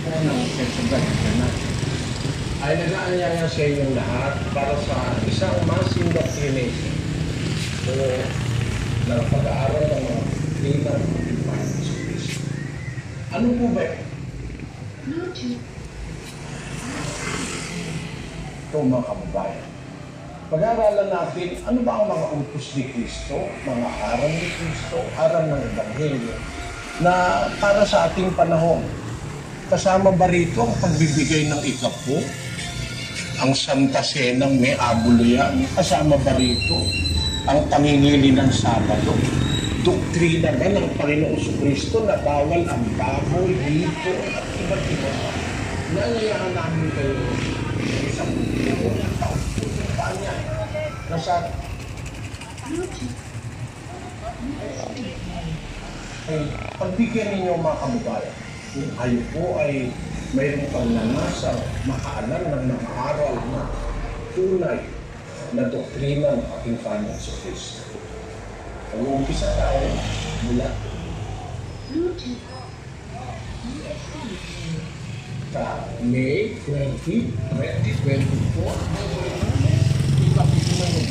unang festival natin ay nag-aanyaya sa inyong lahat para sa isang mass indoctrination o ng pag-aaral ng mga doktrina ng ating Panginoon sa Kristo. Ano po ba ito? Ito mga kababayan. Pag-aaralan natin ano ba ang mga utos ni Kristo, mga aral ni Kristo, aral ng Ebanghelyo na para sa ating panahon. Kasama ba rito ang pagbibigay ng ikapo? Ang Santa Senang may abulo yan? Kasama ba rito ang pangingili ng Sabado? Doktrina ba ng Panginoon Kristo na bawal ang baboy, dito at iba't iba? Naayahan namin kayo ng isang buong ng taon po ng kanya na sa pagbigyan ninyo mga kababayan. Kung kayo po ay mayroong pagnanasa, makaalam ng mga aral na tunay na doktrina ng ating Panginoon sa Kristo. Mag-uumpisa tayo mula sa May 20, 2024. Ipapitunan mo.